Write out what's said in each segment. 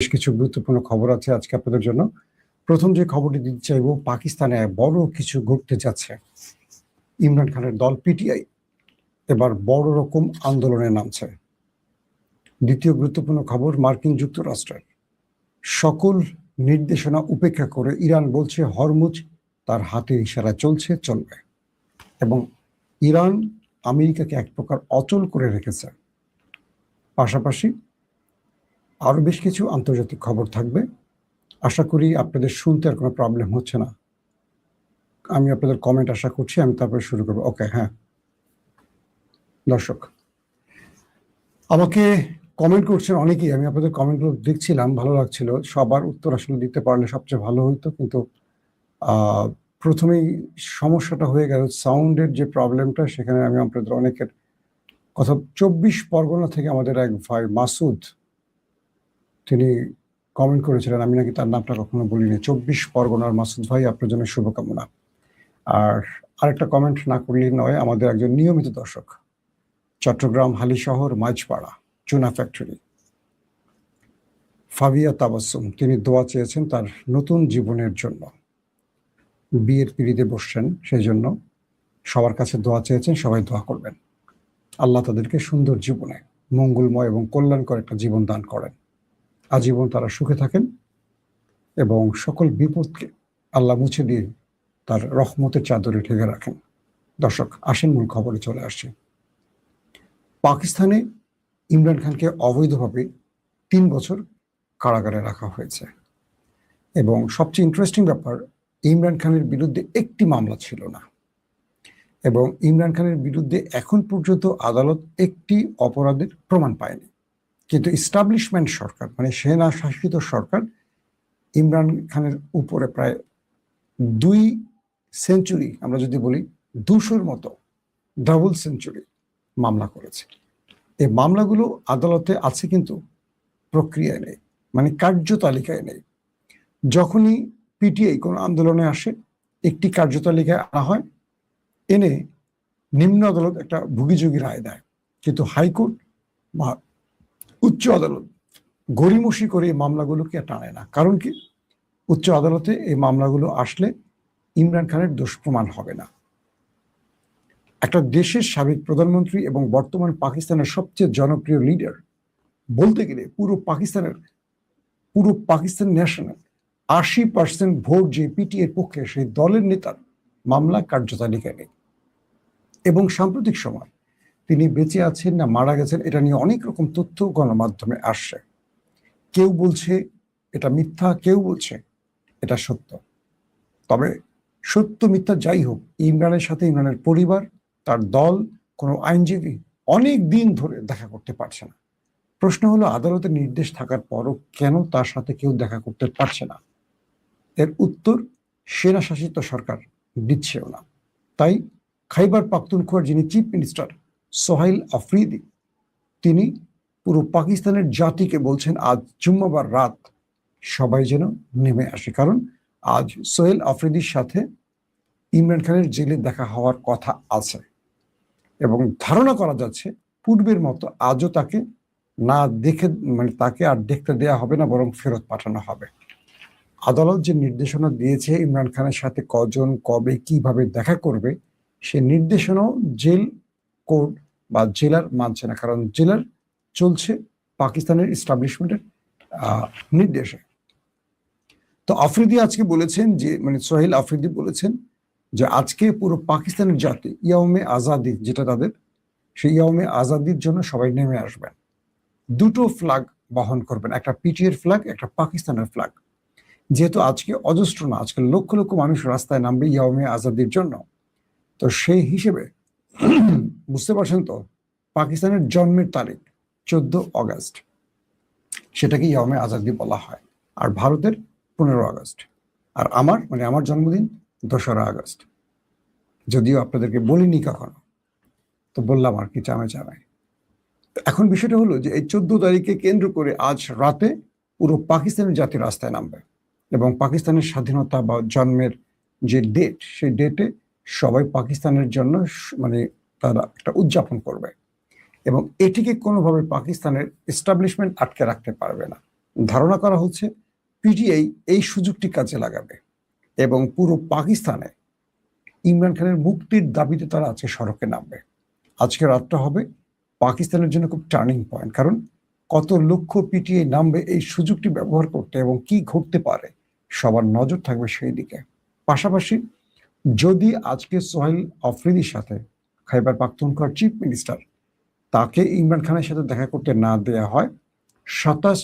বেশ কিছু গুরুত্বপূর্ণ খবর আছে আজকে আপনাদের জন্য। প্রথম যে খবরটি দিতে চাইবো, পাকিস্তানে বড় কিছু ঘটতে যাচ্ছে। ইমরান খানের দল পিটিআই এবার বড় রকম আন্দোলনে নামছে। দ্বিতীয় গুরুত্বপূর্ণ খবর, মার্কিন যুক্তরাষ্ট্রের সকল নির্দেশনা উপেক্ষা করে ইরান বলছে হরমুজ তার হাতের ইশারায় চলবে, এবং ইরান আমেরিকাকে এক প্রকার অচল করে রেখেছে। পাশাপাশি আরো বেশ কিছু আন্তর্জাতিক খবর থাকবে। আশা করি আপনাদের শুনতে আর কোনো প্রবলেম হচ্ছে না। আমি আপনাদের কমেন্ট আশা করছি, আমি তারপরে শুরু করবো। ওকে, হ্যাঁ দর্শক, আমাকে কমেন্ট করছেন অনেকেই। আমি আপনাদের কমেন্টগুলো দেখছিলাম, ভালো লাগছিল। সবার উত্তর আসলে দিতে পারলে সবচেয়ে ভালো হইতো, কিন্তু প্রথমেই সমস্যাটা হয়ে গেল সাউন্ডের যে প্রবলেমটা। সেখানে আমি আপনাদের অনেকের কথা, 24 পরগনা থেকে আমাদের এক ভাই মাসুদ, তিনি কমেন্ট করেছিলেন, আমি নাকি তার নামটা কখনো বলিনি। 24 পরগনার মাসুদ ভাই, আপনার জন্য শুভকামনা। আর আরেকটা কমেন্ট না করলেই নয়, আমাদের একজন নিয়মিত দর্শক, চট্টগ্রাম হালিশহর মাঝপাড়া চুনা ফ্যাক্টরি, ফাবিয়া তাবাসসুম, তিনি দোয়া চেয়েছেন তার নতুন জীবনের জন্য। বিয়ের পিঁড়িতে বসছেন, সেই জন্য সবার কাছে দোয়া চেয়েছেন। সবাই দোয়া করবেন, আল্লাহ তাদেরকে সুন্দর জীবনে মঙ্গলময় এবং কল্যাণকর একটা জীবন দান করেন, আজীবন তারা সুখে থাকেন এবং সকল বিপদকে আল্লাহ মুছে দিয়ে তার রহমতের চাদরে ঢেকে রাখেন। দর্শক, আসেন মূল খবরে চলে আসছে। পাকিস্তানে ইমরান খানকে অবৈধভাবে 3 বছর কারাগারে রাখা হয়েছে, এবং সবচেয়ে ইন্টারেস্টিং ব্যাপার, ইমরান খানের বিরুদ্ধে একটি মামলা ছিল না, এবং ইমরান খানের বিরুদ্ধে এখন পর্যন্ত আদালত একটি অপরাধের প্রমাণ পায়নি। কিন্তু ইস্টাবলিশমেন্ট সরকার, মানে সেনা শাসিত সরকার, ইমরান খানের উপরে প্রায় 2 সেঞ্চুরি, আমরা যদি বলি 200-র মতো ডাবল সেঞ্চুরি মামলা করেছে। এই মামলাগুলো আদালতে আছে কিন্তু প্রক্রিয়ায় নেই, মানে কার্যতালিকায় নেই। যখনই পিটিআই কোনো আন্দোলনে আসে, একটি কার্যতালিকায় আনা হয়, এনে নিম্ন আদালত একটা ভুগিযোগী রায় দেয়, কিন্তু হাইকোর্ট বা উচ্চ আদালত গড়িমসি করে এই মামলাগুলোকে টানে না। কারণ কি? উচ্চ আদালতে এই মামলাগুলো আসলে ইমরান খানের দোষ প্রমাণ হবে না। একটা দেশের সাবেক প্রধানমন্ত্রী এবং বর্তমান পাকিস্তানের সবচেয়ে জনপ্রিয় লিডার, বলতে গেলে পুরো পাকিস্তান ন্যাশনাল 80% ভোট যে পিটিআইয়ের পক্ষে, সেই দলের নেতার মামলা কার্যতালিকায় নেই। এবং সাম্প্রতিক সময় তিনি বেঁচে আছেন না মারা গেছেন, এটা নিয়ে অনেক রকম তথ্য গণমাধ্যমে আসছে। কেউ বলছে এটা মিথ্যা, কেউ বলছে এটা সত্য। তবে সত্য মিথ্যা যাই হোক, ইমরানের সাথে ইমরানের পরিবার, তার দল, কোনো আইনজীবী অনেক দিন ধরে দেখা করতে পারছে না। প্রশ্ন হলো, আদালতের নির্দেশ থাকার পরও কেন তার সাথে কেউ দেখা করতে পারছে না? এর উত্তর সেনা শাসিত সরকার দিচ্ছেও না। তাই খাইবার পাখতুনখোয়ার যিনি চিফ মিনিস্টার সোহাইল আফ্রিদি, তিনি পুরো পাকিস্তানের জাতিকে বলছেন আজ জুম্মাবার রাত সবাই যেন নেমে আসে। কারণ আজ সোহেল আফ্রিদির সাথে ইমরান খানের জেলে দেখা হওয়ার কথা আছে, এবং ধারণা করা যাচ্ছে পূর্বের মতো আজও তাকে না দেখে, মানে তাকে আর দেখতে দেয়া হবে না, বরং ফেরত পাঠানো হবে। আদালত যে নির্দেশনা দিয়েছে ইমরান খানের সাথে কজন, কবে, কিভাবে দেখা করবে, সে নির্দেশনাও জেল কোর্ট বা জেলার মানছে না, কারণ জেলার চলছে পাকিস্তানের ইস্টাবলিশমেন্টের নির্দেশে। তো আফ্রিদি আজকে বলেছেন যে, মানে সোহেল আফ্রিদি বলেছেন যে আজকে পুরো পাকিস্তানের জাতি ইয়াউমে আজাদি, যেটা তাদের, সেই ইয়াউমে আজাদির জন্য সবাই নেমে আসবেন। 2টো ফ্ল্যাগ বহন করবেন, একটা পিটিআইয়ের ফ্ল্যাগ, একটা পাকিস্তানের ফ্ল্যাগ। যেহেতু আজকে অজস্র না, আজকে লক্ষ লক্ষ মানুষ রাস্তায় নামবে ইয়াউমে আজাদির জন্য, তো সেই হিসেবে বুঝতে পারছেন তো, পাকিস্তানের জন্মের তারিখ 14 আগস্ট, সেটাকে ইয়াউমে আজাদি বলা হয়। আর ভারতের 15 আগস্ট। আর আমার জন্মদিন 2রা আগস্ট, যদিও আপনাদেরকে বলিনি কখনো, তো বললাম আর কি, চামে। এখন বিষয়টা হলো যে এই 14 তারিখে কেন্দ্র করে আজ রাতে পুরো পাকিস্তানের জাতি রাস্তায় নামবে, এবং পাকিস্তানের স্বাধীনতা বা জন্মের যে ডেট, সেই ডেটে সবাই পাকিস্তানের জন্য মানে তারা একটা উদযাপন করবে, এবং এটিকে কোনোভাবে পাকিস্তানের এস্টাবলিশমেন্ট আটকে রাখতে পারবে না। ধারণা করা হচ্ছে পিটিআই এই সুযোগটি কাজে লাগাবে এবং পুরো পাকিস্তানে ইমরান খানের মুক্তির দাবিতে তারা আজকে সড়কে নামবে। আজকে রাতটা হবে পাকিস্তানের জন্য খুব টার্নিং পয়েন্ট, কারণ কত লক্ষ পিটিআই নামবে এই সুযোগটি ব্যবহার করতে এবং কি ঘটতে পারে সবার নজর থাকবে সেই দিকে। পাশাপাশি যদি আজকে সোহেল আফ্রিদির সাথে খাইবার পাখতুনখোয়ার চিফ মিনিস্টার তাকে ইমরান খানের সাথে দেখা করতে না দেয়া হয়, 27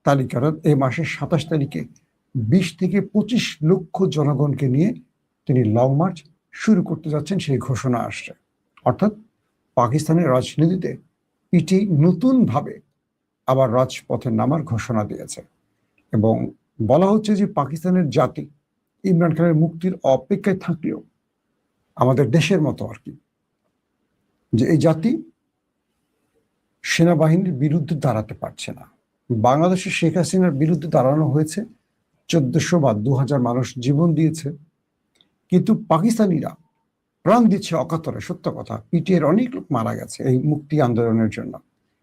তারিখ অর্থাৎ এই মাসের 27 তারিখে 20 থেকে 25 লক্ষ জনগণকে নিয়ে তিনি লং মার্চ শুরু করতে যাচ্ছেন সেই ঘোষণা আসছে। অর্থাৎ পাকিস্তানের রাজনীতিতে পিটিআই নতুনভাবে আবার রাজপথে নামার ঘোষণা দিয়েছে এবং বলা হচ্ছে যে পাকিস্তানের জাতি ইমরান খানের মুক্তির অপেক্ষায় থাকলেও আমাদের দেশের মতো আর কি, যে এই জাতি সেনাবাহিনীর বিরুদ্ধে দাঁড়াতে পারছে না। বাংলাদেশে শেখ হাসিনার বিরুদ্ধে দাঁড়ানো হয়েছে, 1400 বা 2000 মানুষ জীবন দিয়েছে, কিন্তু পাকিস্তানিরা প্রাণ দিচ্ছে অকাতরে। সত্য কথা, পিটিআইয়ের অনেক লোক মারা গেছে এই মুক্তি আন্দোলনের জন্য,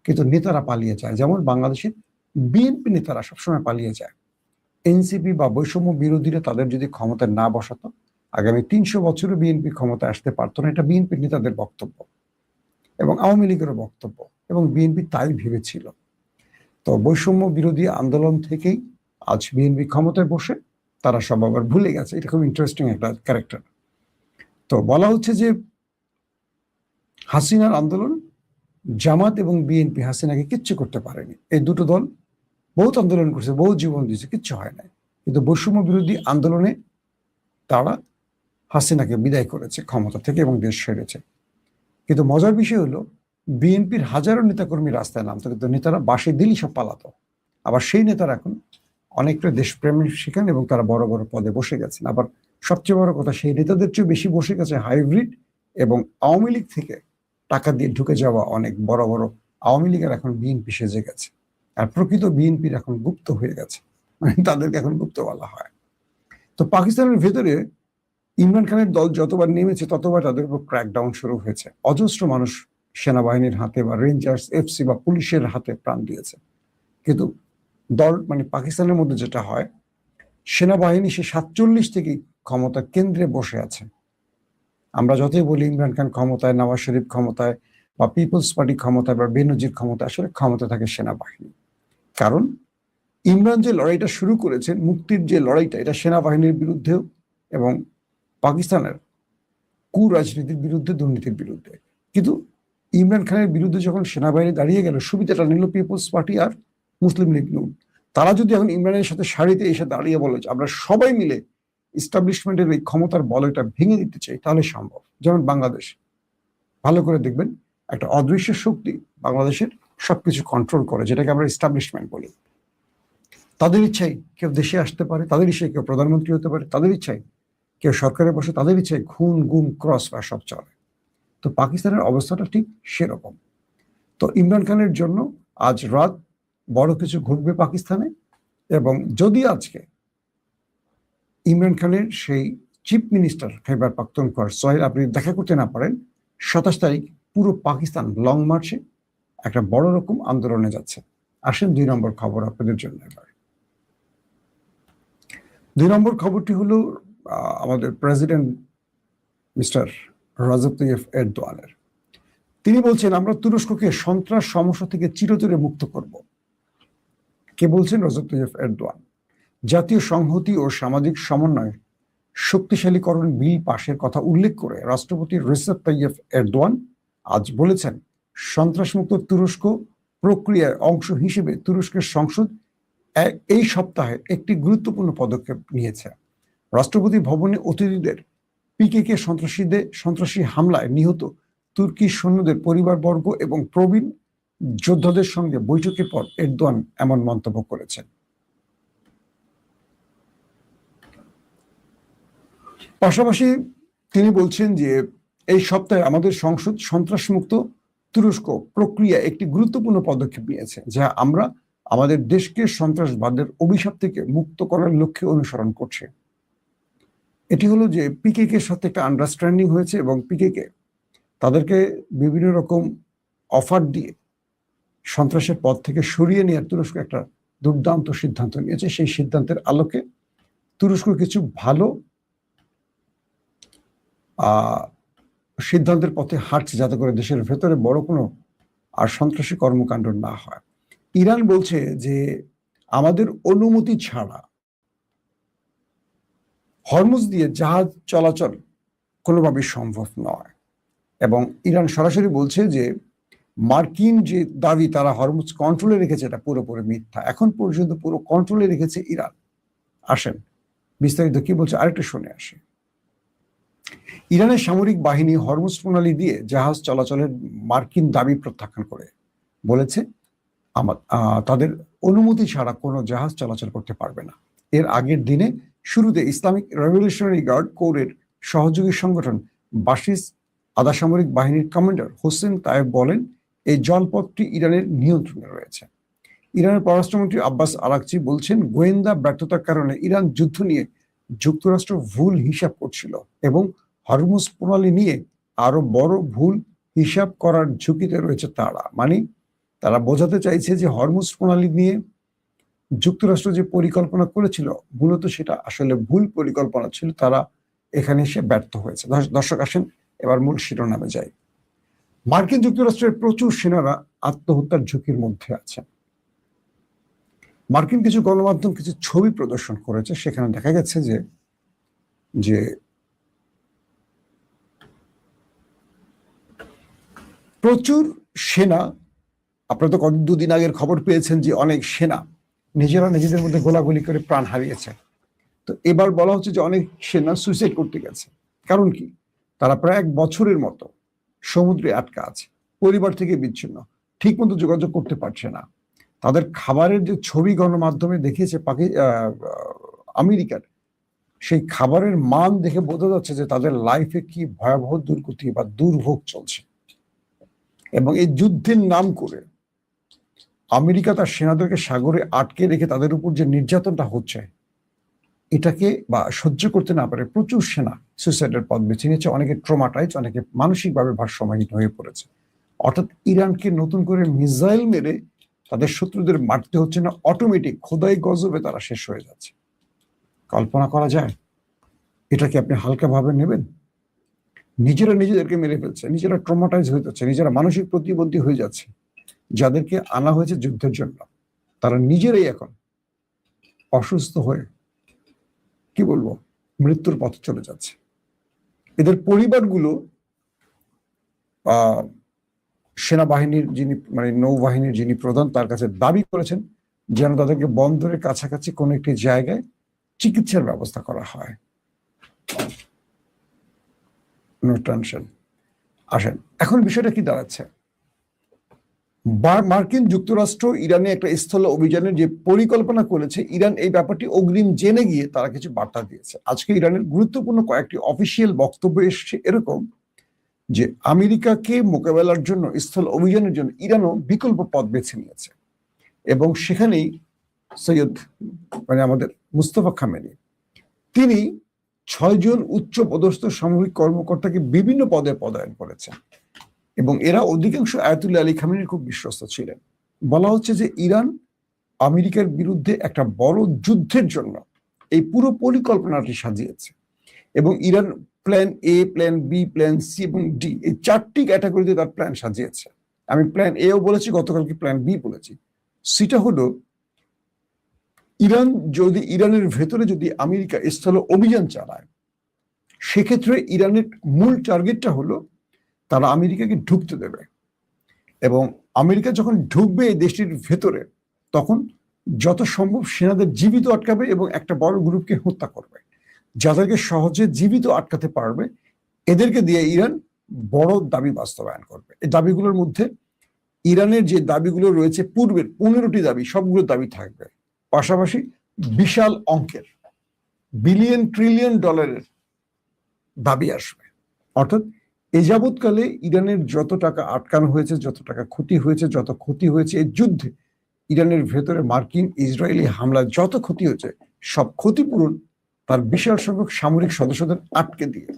কিন্তু নেতারা পালিয়ে যায়। যেমন বাংলাদেশের বিএনপি নেতারা সবসময় পালিয়ে যায়। এনসিপি বা বৈষম্য বিরোধীরা তাদের যদি ক্ষমতায় না বসাতো, আগামী 300 বছরও বিএনপি ক্ষমতায় আসতে পারতো না। এটা বিএনপি নেতাদের বক্তব্য এবং আওয়ামী লীগেরও বক্তব্য, এবং বিএনপি তাই ভেবেছিল। তো বৈষম্য বিরোধী আন্দোলন থেকেই আজ বিএনপি ক্ষমতায় বসে তারা সব আবার ভুলে গেছে। এটা খুব ইন্টারেস্টিং একটা ক্যারেক্টার। তো বলা হচ্ছে যে হাসিনার আন্দোলন, জামাত এবং বিএনপি হাসিনাকে কিচ্ছু করতে পারেনি। এই দুটো দল বহুত আন্দোলন করছে, বহু জীবন দিয়েছে, কিচ্ছু হয় নাই। কিন্তু বৈষম্য বিরোধী আন্দোলনে তারা হাসিনাকে বিদায় করেছে ক্ষমতা থেকে এবং দেশ ছেড়েছে। কিন্তু মজার বিষয় হলো বিএনপির হাজারো নেতাকর্মী রাস্তায় নামতো, কিন্তু নেতারা বাসে দিল্লি সব পালাতো। আবার সেই নেতারা এখন অনেকটা দেশপ্রেমের শিখান এবং তারা বড় বড় পদে বসে গেছেন। আবার সবচেয়ে বড় কথা, সেই নেতাদের চেয়ে বেশি বসে গেছে হাইব্রিড এবং আওয়ামী লীগ থেকে টাকা দিয়ে ঢুকে যাওয়া অনেক বড় বড় আওয়ামী লীগের এখন বিএনপি সেজে গেছে। আর প্রকৃত বিএনপির এখন গুপ্ত হয়ে গেছে, মানে তাদেরকে এখন গুপ্ত বলা হয়। তো পাকিস্তানের ভেতরে ইমরান খানের দল যতবার নেমেছে ততবার তাদের উপর ক্র্যাকডাউন শুরু হয়েছে। অজস্র মানুষ সেনাবাহিনীর হাতে বা রেঞ্জার্স, এফসি বা পুলিশের হাতে প্রাণ দিয়েছে। কিন্তু দল মানে পাকিস্তানের মধ্যে যেটা হয়, সেনাবাহিনী সে 47 থেকেই ক্ষমতা কেন্দ্রে বসে আছে। আমরা যতই বলি ইমরান খান ক্ষমতায়, নওয়াজ শরীফ ক্ষমতায়, বা পিপলস পার্টি ক্ষমতায়, বা বেনজির ক্ষমতায়, আসলে ক্ষমতা থাকে সেনাবাহিনী। কারণ ইমরান যে লড়াইটা শুরু করেছেন, মুক্তির যে লড়াইটা, এটা সেনাবাহিনীর বিরুদ্ধেও এবং পাকিস্তানের কুরাজনীতির বিরুদ্ধে, দুর্নীতির বিরুদ্ধে। কিন্তু ইমরান খানের বিরুদ্ধে যখন সেনাবাহিনী দাঁড়িয়ে গেল, সুবিধাটা নিল পিপলস পার্টি আর মুসলিম লীগ নুন। তারা যদি এখন ইমরানের সাথে সারিতে এসে দাঁড়িয়ে বলে যে আমরা সবাই মিলে ইস্টাবলিশমেন্টের এই ক্ষমতার বলয়টা ভেঙে দিতে চাই, তাহলে সম্ভব। যেমন বাংলাদেশ, ভালো করে দেখবেন, একটা অদৃশ্য শক্তি বাংলাদেশের সবকিছু কন্ট্রোল করে, যেটাকে আমরা ইস্টাবলিশমেন্ট বলি। তাদের ইচ্ছাই কেউ দেশে আসতে পারে, তাদের ইচ্ছায় কেউ প্রধানমন্ত্রী হতে পারে, তাদের ইচ্ছায় কেউ সরকারে বসে, তাদের ইচ্ছায় খুন, গুম, ক্রস বা সব চলে। তো পাকিস্তানের অবস্থাটা ঠিক সেরকম। তো ইমরান খানের জন্য আজ রাত বড় কিছু ঘটবে পাকিস্তানে, এবং যদি আজকে ইমরান খানের সেই চিফ মিনিস্টার খাইবার পাখতুনখোয়ার সোহেল আফ্রিদি দেখা করতে না পারেন, 27 তারিখ পুরো পাকিস্তান লং মার্চে একটা বড় রকম আন্দোলনে যাচ্ছে। আসেন 2 নম্বর খবর আপনাদের জন্য। এবার 2 নম্বর খবরটি হলো আমাদের প্রেসিডেন্ট মিস্টার রজব তাইয়্যিব এরদোয়ানের। তিনি বলছেন আমরা তুরস্ককে সন্ত্রাস সমস্যা থেকে চিরতরে মুক্ত করব। কে বলছেন? রজব তাইয়্যিব এরদোয়ান। জাতীয় সংহতি ও সামাজিক সমন্বয় শক্তিশালীকরণ বিল পাশের কথা উল্লেখ করে রাষ্ট্রপতি রিসেপ তাইয়্যিব এরদোয়ান আজ বলেছেন, সন্ত্রাসমুক্ত তুরস্ক প্রক্রিয়ার অংশ হিসেবে তুরস্কের সংসদ এই সপ্তাহে একটি গুরুত্বপূর্ণ পদক্ষেপ নিয়েছে। রাষ্ট্রপতি ভবনে অতিথিদের পিকেকে সন্ত্রাসী হামলায় নিহত তুর্কি সৈন্যদের পরিবারবর্গ এবং প্রবীণ যোদ্ধাদের সঙ্গে বৈঠকের পর এরদোয়ান এমন মন্তব্য করেছেন। পাশাপাশি তিনি বলছেন যে এই সপ্তাহে আমাদের সংসদ সন্ত্রাসমুক্ত তুরস্ক প্রক্রিয়া একটি গুরুত্বপূর্ণ পদক্ষেপ নিয়েছে, যা আমরা আমাদের দেশকে সন্ত্রাসবাদের অভিশাপ থেকে মুক্ত করার লক্ষ্যে অনুসরণ করছে। এটি হলো যে পিকেকে সাথে একটা আন্ডারস্ট্যান্ডিং হয়েছে এবং পিকেকে তাদেরকে বিভিন্ন রকম অফার দিয়ে সন্ত্রাসের পথ থেকে সরিয়ে নেওয়ার তুরস্ক একটা দুর্দান্ত সিদ্ধান্ত নিয়েছে। সেই সিদ্ধান্তের আলোকে তুরস্ক কিছু ভালো সিদ্ধান্তের পথে হাঁটছে, যাতে করে দেশের ভেতরে বড় কোনো আর সন্ত্রাসী কর্মকাণ্ড না হয়। ইরান বলছে যে আমাদের অনুমতি ছাড়া হরমুজ দিয়ে জাহাজ চলাচল কোনোভাবেই সম্ভব নয়, এবং ইরান সরাসরি বলছে যে মার্কিন যে দাবি তারা হরমুজ কন্ট্রোলে রেখেছে এটা পুরোপুরি মিথ্যা। এখন পর্যন্ত পুরো কন্ট্রোলে রেখেছে ইরান। আসেন বিস্তারিত কি বলছে আরেকটু শুনে আসে। ইরানের সামরিক বাহিনী হরমুজ প্রণালী দিয়ে জাহাজ চলাচলের মার্কিন দাবি প্রত্যাখ্যান করে বলেছে তাদের অনুমতি ছাড়া কোনো জাহাজ চলাচল করতে পারবে না। এর আগের দিনে শুরুতে ইসলামিক রেভলিউশনারি গার্ড কোরের সহযোগী সংগঠন বাসিস আধা সামরিক বাহিনীর কমান্ডার হোসেন তায়েব বলেন, এই জলপথটি ইরানের নিয়ন্ত্রণে রয়েছে। ইরানের পররাষ্ট্রমন্ত্রী আব্বাস আরাকচি বলছেন, গোয়েন্দা ব্যর্থতার কারণে ইরান যুদ্ধ নিয়ে যুক্তরাষ্ট্র ভুল হিসাব করছিল এবং হরমুজ প্রণালী নিয়ে আরো বড় ভুল হিসাব করার ঝুঁকিতে রয়েছে তারা। মানে তারা বোঝাতে চাইছে যে হরমুজ প্রণালী নিয়ে যুক্তরাষ্ট্র যে পরিকল্পনা করেছিল মূলত সেটা আসলে ভুল পরিকল্পনা ছিল, তারা এখানে এসে ব্যর্থ হয়েছে। দর্শক আসেন এবার মূল শিরোনামে যাই। মার্কিন যুক্তরাষ্ট্রের প্রচুর সেনারা আত্মহত্যার ঝুঁকির মধ্যে আছে। মার্কিন কিছু গণমাধ্যম কিছু ছবি প্রদর্শন করেছে, সেখানে দেখা গেছে যে প্রচুর সেনা, আপনারা তো দুদিন আগের খবর পেয়েছেন যে অনেক সেনা নিজেরা নিজেদের মধ্যে গোলাগুলি করে প্রাণ হারিয়েছে। তো এবার বলা হচ্ছে যে অনেক সেনা সুইসাইড করতে গেছে। কারণ কি? তারা প্রায় 1 বছরের মতো সমুদ্রে আটকা আছে, পরিবার থেকে বিচ্ছিন্ন, ঠিক মতো যোগাযোগ করতে পারছে না। তাদের খাবারের যে ছবি গণমাধ্যমে দেখিয়েছে আমেরিকার, সেই খাবারের মান দেখে বোঝা যাচ্ছে যে তাদের লাইফে কি ভয়াবহ দুর্গতি বা দুর্ভোগ চলছে। এবং এই যুদ্ধের নাম করে আমেরিকা তার সেনাদেরকে সাগরে আটকে রেখে তাদের উপর যে নির্যাতনটা হচ্ছে, এটাকে বা সহ্য করতে না পারে প্রচুর সেনা সুইসাইডের পথ বেছে নিয়েছে। অনেকে ট্রমাটাইজ, অনেকে মানসিকভাবে ভারসাম্যহীন হয়ে পড়েছে। অর্থাৎ ইরানকে নতুন করে মিসাইল মেরে তাদের শত্রুদের মারতে হচ্ছে না, অটোমেটিক খোদাই গজবে তারা শেষ হয়ে যাচ্ছে। কল্পনা করা যায়? এটা কি আপনি হালকাভাবে নেবেন? নিজেরা নিজেদেরকে মেরে ফেলছে, নিজেরা ট্রমাটাইজ হয়ে যাচ্ছে, নিজেরা মানসিক প্রতিবন্ধী হয়ে যাচ্ছে। যাদেরকে আনা হয়েছে যুদ্ধের জন্য তারা নিজেরাই এখন অসুস্থ হয়ে কি বলবো মৃত্যুর পথে চলে যাচ্ছে। এদের পরিবারগুলো সেনাবাহিনীর যিনি নৌবাহিনীর যিনি প্রধান তার কাছে দাবি করেছেন যেন তাদেরকে বন্দরের কাছাকাছি কোনো একটি জায়গায় চিকিৎসার ব্যবস্থা করা হয়। No tension. আসেন এখন বিষয়টা কি দাঁড়াচ্ছে। মার্কিন যুক্তরাষ্ট্র ইরানে একটা স্থল অভিযানের যে পরিকল্পনা করেছে, ইরান এই ব্যাপারটি অগ্রিম জেনে গিয়ে তারা কিছু বার্তা দিয়েছে। আজকে ইরানের গুরুত্বপূর্ণ কয়েকটি অফিসিয়াল বক্তব্য এসছে এরকম যে আমেরিকাকে মোকাবেলার জন্য স্থল অভিযানের জন্য ইরানও বিকল্প পথ বেছে নিয়েছে, এবং সেখানেই সৈয়দ আমাদের মুস্তফা খামেনি তিনি 6 জন উচ্চ পদস্থ সামরিক কর্মকর্তাকে বিভিন্ন পদে পদায়ন করেছেন, এবং এরা অধিকাংশ আয়াতুল্লাহ আলী খামেনির খুব বিশ্বস্ত ছিলেন। বলা হচ্ছে যে ইরান আমেরিকার বিরুদ্ধে একটা বড় যুদ্ধের জন্য এই পুরো পরিকল্পনাটি সাজিয়েছে, এবং Iran plan A, plan B, plan C এবং ডি, এই 4টি ক্যাটাগরিতে তার প্ল্যান সাজিয়েছে। আমি প্ল্যান এও বলেছি, গতকালকে প্ল্যান বি বলেছি। সেটা হলো ইরানের ভেতরে যদি আমেরিকা স্থল অভিযান চালায়, সেক্ষেত্রে ইরানের মূল টার্গেটটা হলো তারা আমেরিকাকে ঢুকতে দেবে, এবং আমেরিকা যখন ঢুকবে এই দেশটির ভেতরে তখন যত সম্ভব সেনাদের জীবিত আটকাবে এবং একটা বড় গ্রুপকে হত্যা করবে। যাদেরকে সহজে জীবিত আটকাতে পারবে এদেরকে দিয়ে ইরান বড় দাবি বাস্তবায়ন করবে। এই দাবিগুলোর মধ্যে ইরানের যে দাবিগুলো রয়েছে পূর্বের 15টি দাবি, সবগুলো দাবি থাকবে। পাশাপাশি বিশাল অঙ্কের বিলিয়ন ট্রিলিয়ন ডলারের দাবি আসবে। অর্থাৎ এ যাবৎকালে ইরানের যত টাকা আটকানো হয়েছে, যত টাকা ক্ষতি হয়েছে, যত ক্ষতি হয়েছে এই যুদ্ধে, ইরানের ভেতরে মার্কিন ইসরায়েলি হামলা যত ক্ষতি হয়েছে, সব ক্ষতিপূরণ তার বিশাল সংখ্যক সামরিক সদস্যদের আটকে দিয়ে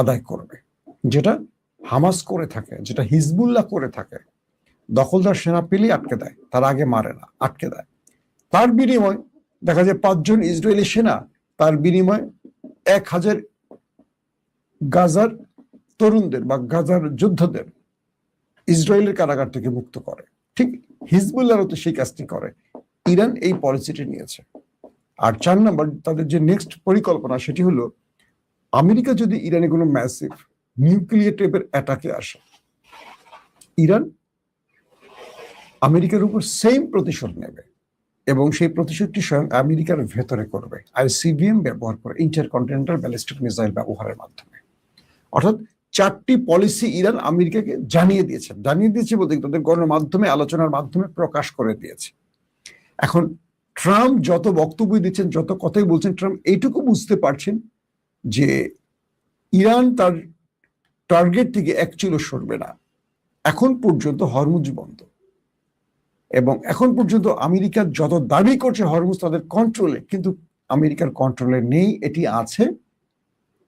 আদায় করবে। যেটা হামাস করে থাকে, যেটা হিজবুল্লাহ করে থাকে, দখলদার সেনা পেলেই আটকে দেয়, তার আগে মারে না, আটকে দেয়। তার বিনিময় দেখা যায় 5 জন ইসরায়েলি সেনা তার বিনিময়ে 1000 গাজার তরুণদের বা গাজার যোদ্ধাদের ইসরায়েলের কারাগার থেকে মুক্ত করে। ঠিক হিজবুল্লাহও তো সেই কাজটি করে। ইরান এই পলিসিটি নিয়েছে। আর 4 নম্বর তাদের যে নেক্সট পরিকল্পনা সেটি হলো, আমেরিকা যদি ইরানে কোনো ম্যাসিভ নিউক্লিয়ার টাইপের অ্যাটাকে আসে, ইরান আমেরিকার উপর সেম প্রতিশোধ নেবে এবং সেই প্রতিশোধটি স্বয়ং আমেরিকার ভেতরে করবে আইসিবিএম ব্যবহার করে, ইন্টারকন্টিনেন্টাল ব্যালিস্টিক মিসাইল ব্যবহারের মাধ্যমে। অর্থাৎ 4টি পলিসি ইরান আমেরিকাকে জানিয়ে দিয়েছে বলতে তাদের গণমাধ্যমে আলোচনার মাধ্যমে প্রকাশ করে দিয়েছে। এখন ট্রাম্প যত বক্তব্য দিচ্ছেন, যত কথাই বলছেন, ট্রাম্প এইটুকু বুঝতে পারছেন যে ইরান তার টার্গেট থেকে এক চুলো সরবে না। এখন পর্যন্ত হরমুজ বন্ধ এবং এখন পর্যন্ত আমেরিকা যত দাবি করছে হরমুজ তাদের কন্ট্রোলে, কিন্তু আমেরিকার কন্ট্রোলে নেই, এটি আছে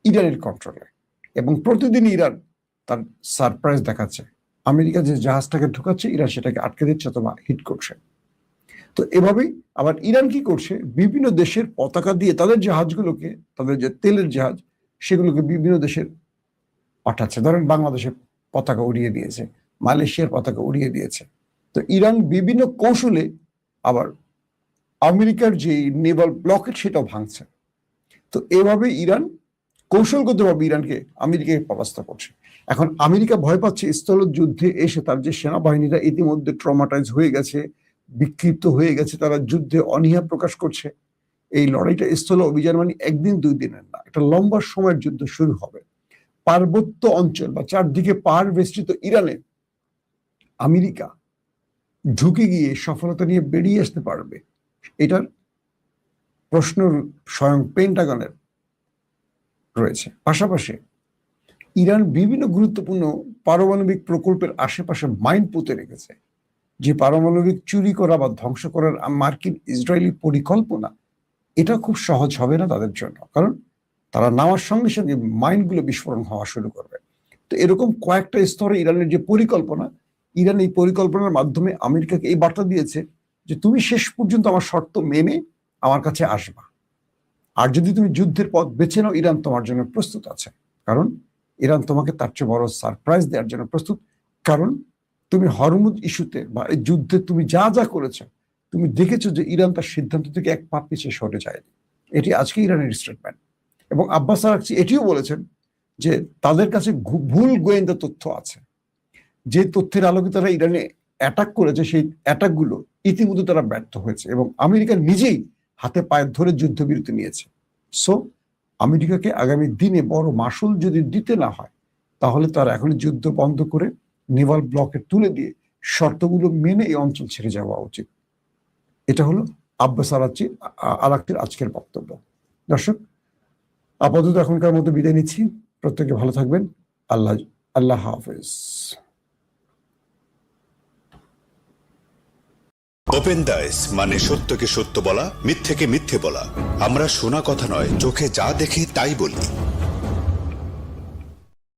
ইরানের কন্ট্রোলে। এবং প্রতিদিন ইরান তার সারপ্রাইজ দেখাচ্ছে। আমেরিকা যে জাহাজটাকে ঢুকাচ্ছে, ইরান সেটাকে আটকে দিচ্ছে অথবা হিট করছে। তো এভাবেই আবার ইরান কি করছে, বিভিন্ন দেশের পতাকা দিয়ে তাদের জাহাজগুলোকে, তাদের যে তেলের জাহাজ সেগুলোকে বিভিন্ন দেশের পাঠাচ্ছে। ধরেন বাংলাদেশের পতাকা উড়িয়ে দিয়েছে, মালয়েশিয়ার পতাকা উড়িয়ে দিয়েছে। তো ইরান বিভিন্ন কৌশলে আবার আমেরিকার যে নেভাল ব্লকেট সেটাও ভাঙছে। তো এভাবে ইরান কৌশলগতভাবে ইরানকে আমেরিকাকে পরাস্ত করছে। এখন আমেরিকা ভয় পাচ্ছে স্থল যুদ্ধে এসে তার যে সেনাবাহিনীরা ইতিমধ্যে ট্রমাটাইজ হয়ে গেছে, বিক্ষিপ্ত হয়ে গেছে, তারা যুদ্ধে অনীহা প্রকাশ করছে। এই লড়াইটা স্থল অভিযান মানে 1 দিন 2 দিনের না, একটা লম্বা সময়ের যুদ্ধ শুরু হবে। পার্বত্য অঞ্চল বা চারদিকে পাহাড় বেষ্টিত ইরানে আমেরিকা ঢুকে গিয়ে সফলতা নিয়ে বেরিয়ে আসতে পারবে, এটার প্রশ্ন স্বয়ং পেন্টাগনের রয়েছে। পাশাপাশি ইরান বিভিন্ন গুরুত্বপূর্ণ পারমাণবিক প্রকল্পের আশেপাশে মাইন পুঁতে রেখেছে। যে পারমাণবিক চুরি করা বা ধ্বংস করার মার্কিন ইসরায়েলি পরিকল্পনা, এটা খুব সহজ হবে না তাদের জন্য, কারণ তারা নামার সঙ্গে সঙ্গে মাইনগুলো বিস্ফোরণ হওয়া শুরু করবে। তো এরকম কয়েকটা স্তরে ইরানের যে পরিকল্পনা, ইরান এই পরিকল্পনার মাধ্যমে আমেরিকাকে এই বার্তা দিয়েছে যে তুমি শেষ পর্যন্ত আমার শর্ত মেনে আমার কাছে আসবা, আর যদি তুমি যুদ্ধের পথ বেছে নাও, ইরান তোমার জন্য প্রস্তুত আছে। কারণ ইরান তোমাকে তার চেয়ে বড় সারপ্রাইজ দেওয়ার জন্য প্রস্তুত। কারণ তুমি হরমুজ ইস্যুতে বা এই যুদ্ধে তুমি যা যা করেছো, তুমি দেখেছো যে ইরান তার সিদ্ধান্ত থেকে এক পা পিছিয়ে সরে যায়নি। এটি আজকে ইরানের স্টেটমেন্ট। এবং আব্বাস আরাকচি এটিও বলেছেন যে তাদের কাছে ভুল গোয়েন্দা তথ্য আছে, যে তথ্যের আলোকে তারা ইরানে অ্যাটাক করেছে, সেই অ্যাটাকগুলো ইতিমধ্যে তারা ব্যর্থ হয়েছে এবং আমেরিকা নিজেই হাতে পায়ে ধরে যুদ্ধবিরতি নিয়েছে। সো আমেরিকাকে আগামী দিনে বড় মাসুল যদি দিতে না হয়, তাহলে তারা এখন যুদ্ধ বন্ধ করে নেভাল ব্লকে তুলে দিয়ে শর্তগুলো মেনে এই অঞ্চল ছেড়ে যাওয়া উচিত। এটা হলো আব্বাস আরাকচির আজকের বক্তব্য। দর্শক, আপাতত এখনকার মতো বিদায় নিচ্ছি। প্রত্যেকে ভালো থাকবেন। আল্লাহ হাফেজ। ওপেন দাইস মানে সত্যকে সত্য বলা, মিথ্যেকে মিথ্যে বলা। আমরা শোনা কথা নয়, চোখে যা দেখি তাই বলি।